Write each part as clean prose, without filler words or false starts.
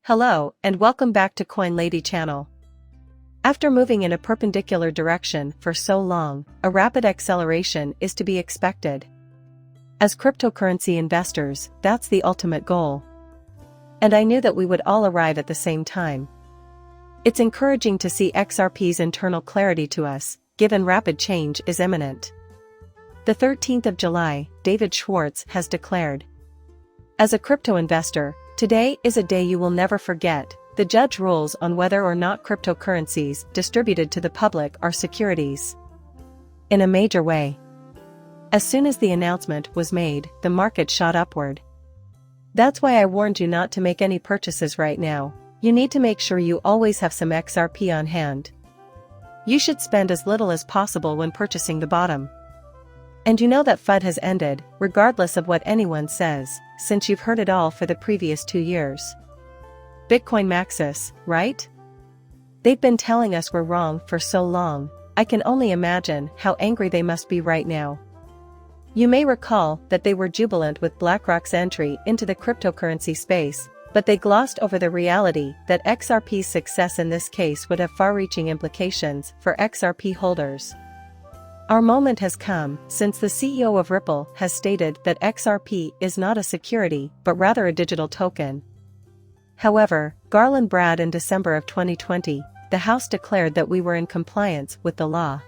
Hello, and welcome back to Coin Lady channel. After moving in a perpendicular direction for so long, a rapid acceleration is to be expected. As cryptocurrency investors, that's the ultimate goal. And I knew that we would all arrive at the same time. It's encouraging to see XRP's internal clarity to us, given rapid change is imminent. The 13th of July, David Schwartz has declared. As a crypto investor, today is a day you will never forget. The judge rules on whether or not cryptocurrencies distributed to the public are securities. In a major way. As soon as the announcement was made, the market shot upward. That's why I warned you not to make any purchases right now. You need to make sure you always have some XRP on hand. You should spend as little as possible when purchasing the bottom. And you know that FUD has ended, regardless of what anyone says, since you've heard it all for the previous 2 years. Bitcoin Maxis, right? They've been telling us we're wrong for so long. I can only imagine how angry they must be right now. You may recall that they were jubilant with BlackRock's entry into the cryptocurrency space, but they glossed over the reality that XRP's success in this case would have far-reaching implications for XRP holders. Our moment has come, since the CEO of Ripple has stated that XRP is not a security but rather a digital token. However, Garland Brad in December of 2020, the House declared that we were in compliance with the law.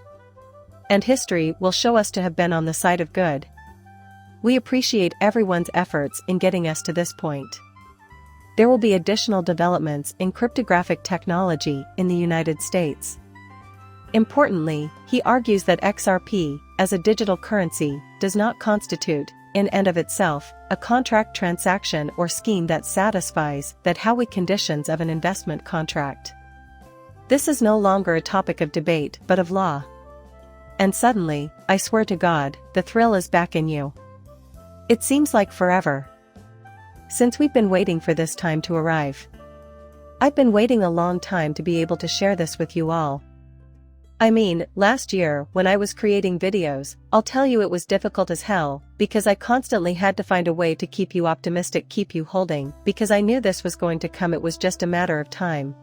And history will show us to have been on the side of good. We appreciate everyone's efforts in getting us to this point. There will be additional developments in cryptographic technology in the United States. Importantly, he argues that XRP, as a digital currency, does not constitute, in and of itself, a contract transaction or scheme that satisfies that Howey conditions of an investment contract. This is no longer a topic of debate but of law. And suddenly, I swear to God, the thrill is back in you. It seems like forever. Since we've been waiting for this time to arrive. I've been waiting a long time to be able to share this with you all. I mean, last year, when I was creating videos, I'll tell you it was difficult as hell, because I constantly had to find a way to keep you optimistic, keep you holding, because I knew this was going to come, it was just a matter of time.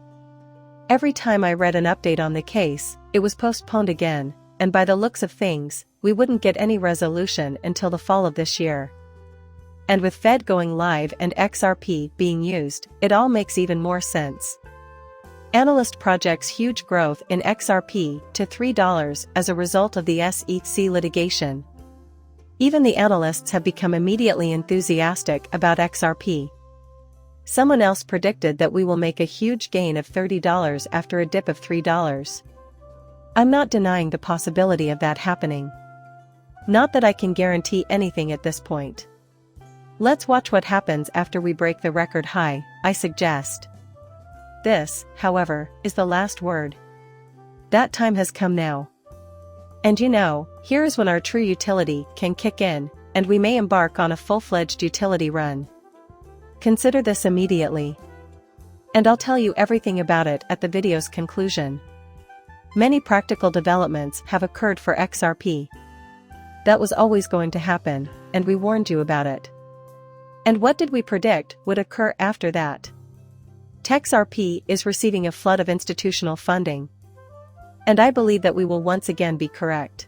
Every time I read an update on the case, it was postponed again, and by the looks of things, we wouldn't get any resolution until the fall of this year. And with Fed going live and XRP being used, it all makes even more sense. Analyst projects huge growth in XRP to $3 as a result of the SEC litigation. Even the analysts have become immediately enthusiastic about XRP. Someone else predicted that we will make a huge gain of $30 after a dip of $3. I'm not denying the possibility of that happening. Not that I can guarantee anything at this point. Let's watch what happens after we break the record high, I suggest. This, however, is the last word. That time has come now. And you know, here is when our true utility can kick in, and we may embark on a full-fledged utility run. Consider this immediately. And I'll tell you everything about it at the video's conclusion. Many practical developments have occurred for XRP. That was always going to happen, and we warned you about it. And what did we predict would occur after that? XRP is receiving a flood of institutional funding. And I believe that we will once again be correct.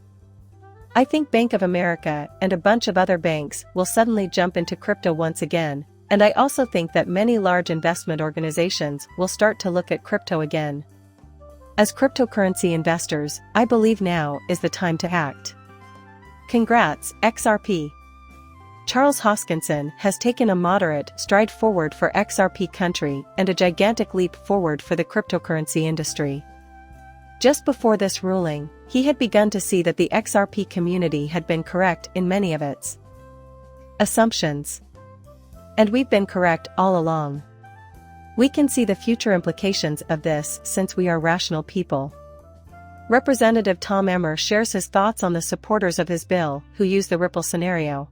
I think Bank of America and a bunch of other banks will suddenly jump into crypto once again, and I also think that many large investment organizations will start to look at crypto again. As cryptocurrency investors, I believe now is the time to act. Congrats, XRP! Charles Hoskinson has taken a moderate stride forward for XRP country and a gigantic leap forward for the cryptocurrency industry. Just before this ruling, he had begun to see that the XRP community had been correct in many of its assumptions. And we've been correct all along. We can see the future implications of this since we are rational people. Representative Tom Emmer shares his thoughts on the supporters of his bill who use the Ripple scenario.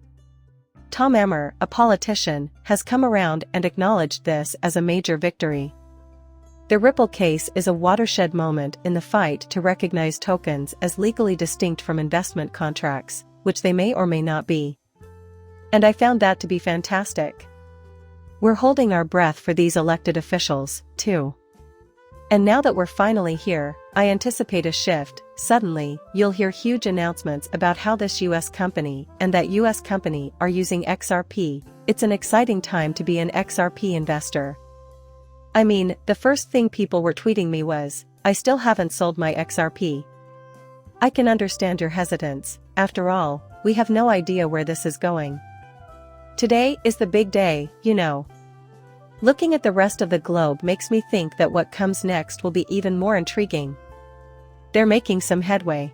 Tom Emmer, a politician, has come around and acknowledged this as a major victory. The Ripple case is a watershed moment in the fight to recognize tokens as legally distinct from investment contracts, which they may or may not be. And I found that to be fantastic. We're holding our breath for these elected officials, too. And now that we're finally here, I anticipate a shift. Suddenly, you'll hear huge announcements about how this US company and that US company are using XRP. It's an exciting time to be an XRP investor. I mean, the first thing people were tweeting me was, "I still haven't sold my XRP." I can understand your hesitance. After all, we have no idea where this is going. Today is the big day, you know. Looking at the rest of the globe makes me think that what comes next will be even more intriguing. They're making some headway.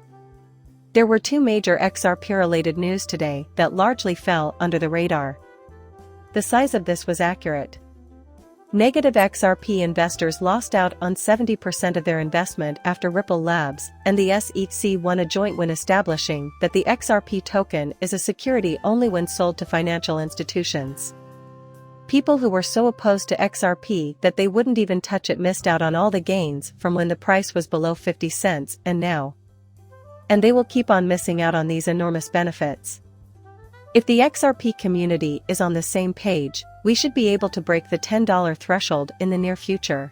There were two major XRP-related news today that largely fell under the radar. The size of this was accurate. Negative XRP investors lost out on 70% of their investment after Ripple Labs and the SEC won a joint win establishing that the XRP token is a security only when sold to financial institutions. People who were so opposed to XRP that they wouldn't even touch it missed out on all the gains from when the price was below 50 cents and now. And they will keep on missing out on these enormous benefits. If the XRP community is on the same page, we should be able to break the $10 threshold in the near future.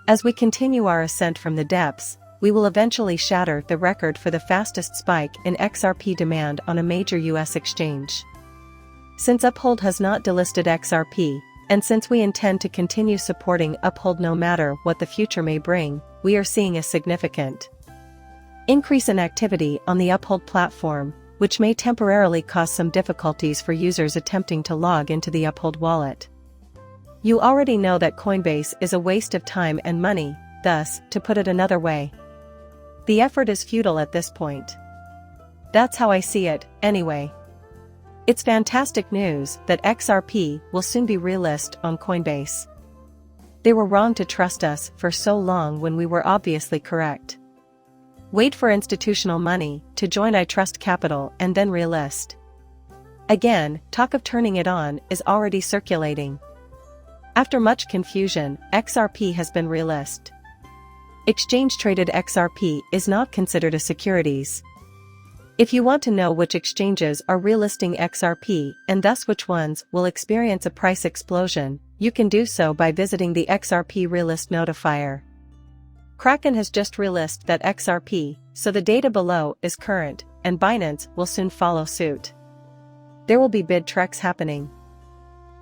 As we continue our ascent from the depths, we will eventually shatter the record for the fastest spike in XRP demand on a major US exchange. Since Uphold has not delisted XRP, and since we intend to continue supporting Uphold no matter what the future may bring, we are seeing a significant increase in activity on the Uphold platform, which may temporarily cause some difficulties for users attempting to log into the Uphold wallet. You already know that Coinbase is a waste of time and money, thus, to put it another way, the effort is futile at this point. That's how I see it, anyway. It's fantastic news that XRP will soon be relisted on Coinbase. They were wrong to trust us for so long when we were obviously correct. Wait for institutional money to join I Trust Capital and then relist. Again, talk of turning it on is already circulating. After much confusion, XRP has been relisted. Exchange-traded XRP is not considered a securities. If you want to know which exchanges are relisting XRP and thus which ones will experience a price explosion, you can do so by visiting the XRP relist notifier. Kraken has just relisted that XRP, so the data below is current, and Binance will soon follow suit. There will be bid treks happening.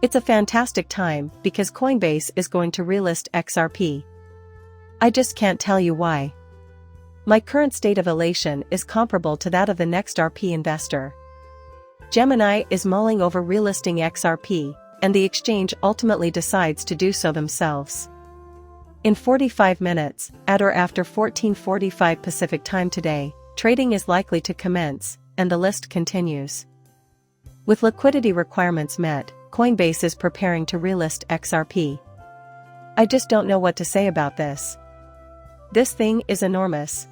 It's a fantastic time because Coinbase is going to relist XRP. I just can't tell you why. My current state of elation is comparable to that of the next RP investor. Gemini is mulling over relisting XRP, and the exchange ultimately decides to do so themselves. In 45 minutes, at or after 14:45 Pacific Time today, trading is likely to commence, and the list continues. With liquidity requirements met, Coinbase is preparing to relist XRP. I just don't know what to say about this. This thing is enormous.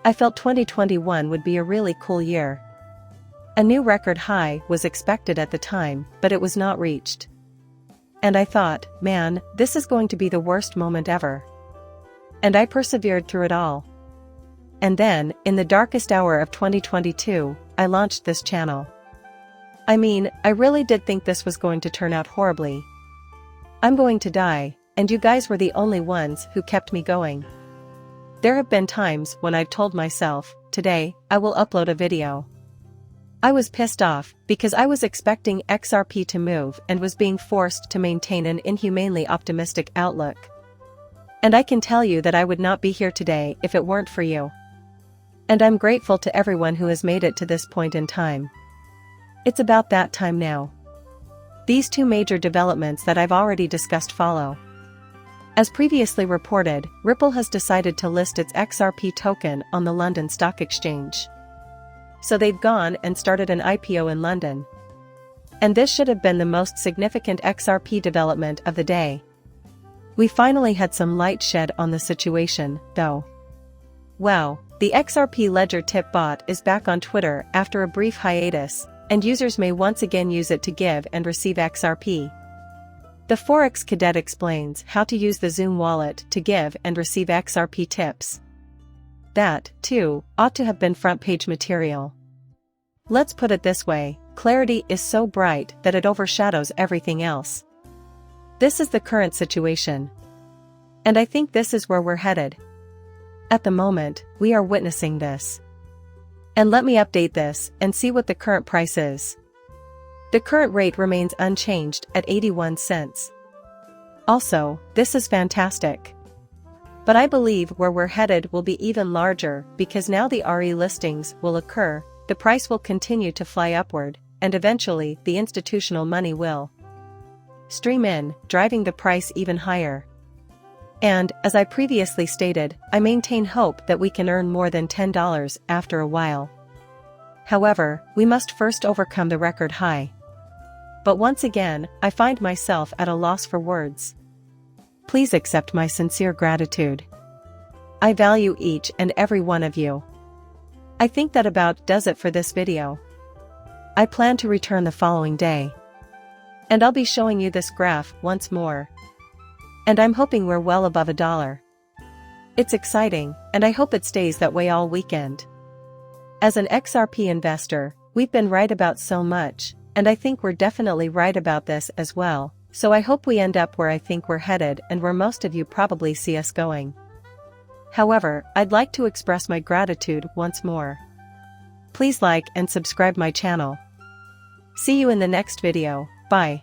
I felt 2021 would be a really cool year. A new record high was expected at the time, but it was not reached. And I thought, man, this is going to be the worst moment ever. And I persevered through it all. And then, in the darkest hour of 2022, I launched this channel. I mean, I really did think this was going to turn out horribly. I'm going to die, and you guys were the only ones who kept me going. There have been times when I've told myself, today, I will upload a video. I was pissed off because I was expecting XRP to move and was being forced to maintain an inhumanely optimistic outlook. And I can tell you that I would not be here today if it weren't for you. And I'm grateful to everyone who has made it to this point in time. It's about that time now. These two major developments that I've already discussed follow. As previously reported, Ripple has decided to list its XRP token on the London Stock Exchange. So they've gone and started an IPO in London. And this should have been the most significant XRP development of the day. We finally had some light shed on the situation, though. Wow, the XRP Ledger tip bot is back on Twitter after a brief hiatus, and users may once again use it to give and receive XRP. The Forex Cadet explains how to use the Zoom wallet to give and receive XRP tips. That, too, ought to have been front-page material. Let's put it this way, clarity is so bright that it overshadows everything else. This is the current situation. And I think this is where we're headed. At the moment, we are witnessing this. And let me update this and see what the current price is. The current rate remains unchanged at 81 cents. Also, this is fantastic. But I believe where we're headed will be even larger because now the RE listings will occur, the price will continue to fly upward, and eventually the institutional money will stream in, driving the price even higher. And, as I previously stated, I maintain hope that we can earn more than $10 after a while. However, we must first overcome the record high. But once again, I find myself at a loss for words. Please accept my sincere gratitude. I value each and every one of you. I think that about does it for this video. I plan to return the following day. And I'll be showing you this graph once more. And I'm hoping we're well above $1. It's exciting, and I hope it stays that way all weekend. As an XRP investor, we've been right about so much, and I think we're definitely right about this as well, so I hope we end up where I think we're headed and where most of you probably see us going. However, I'd like to express my gratitude once more. Please like and subscribe my channel. See you in the next video, bye.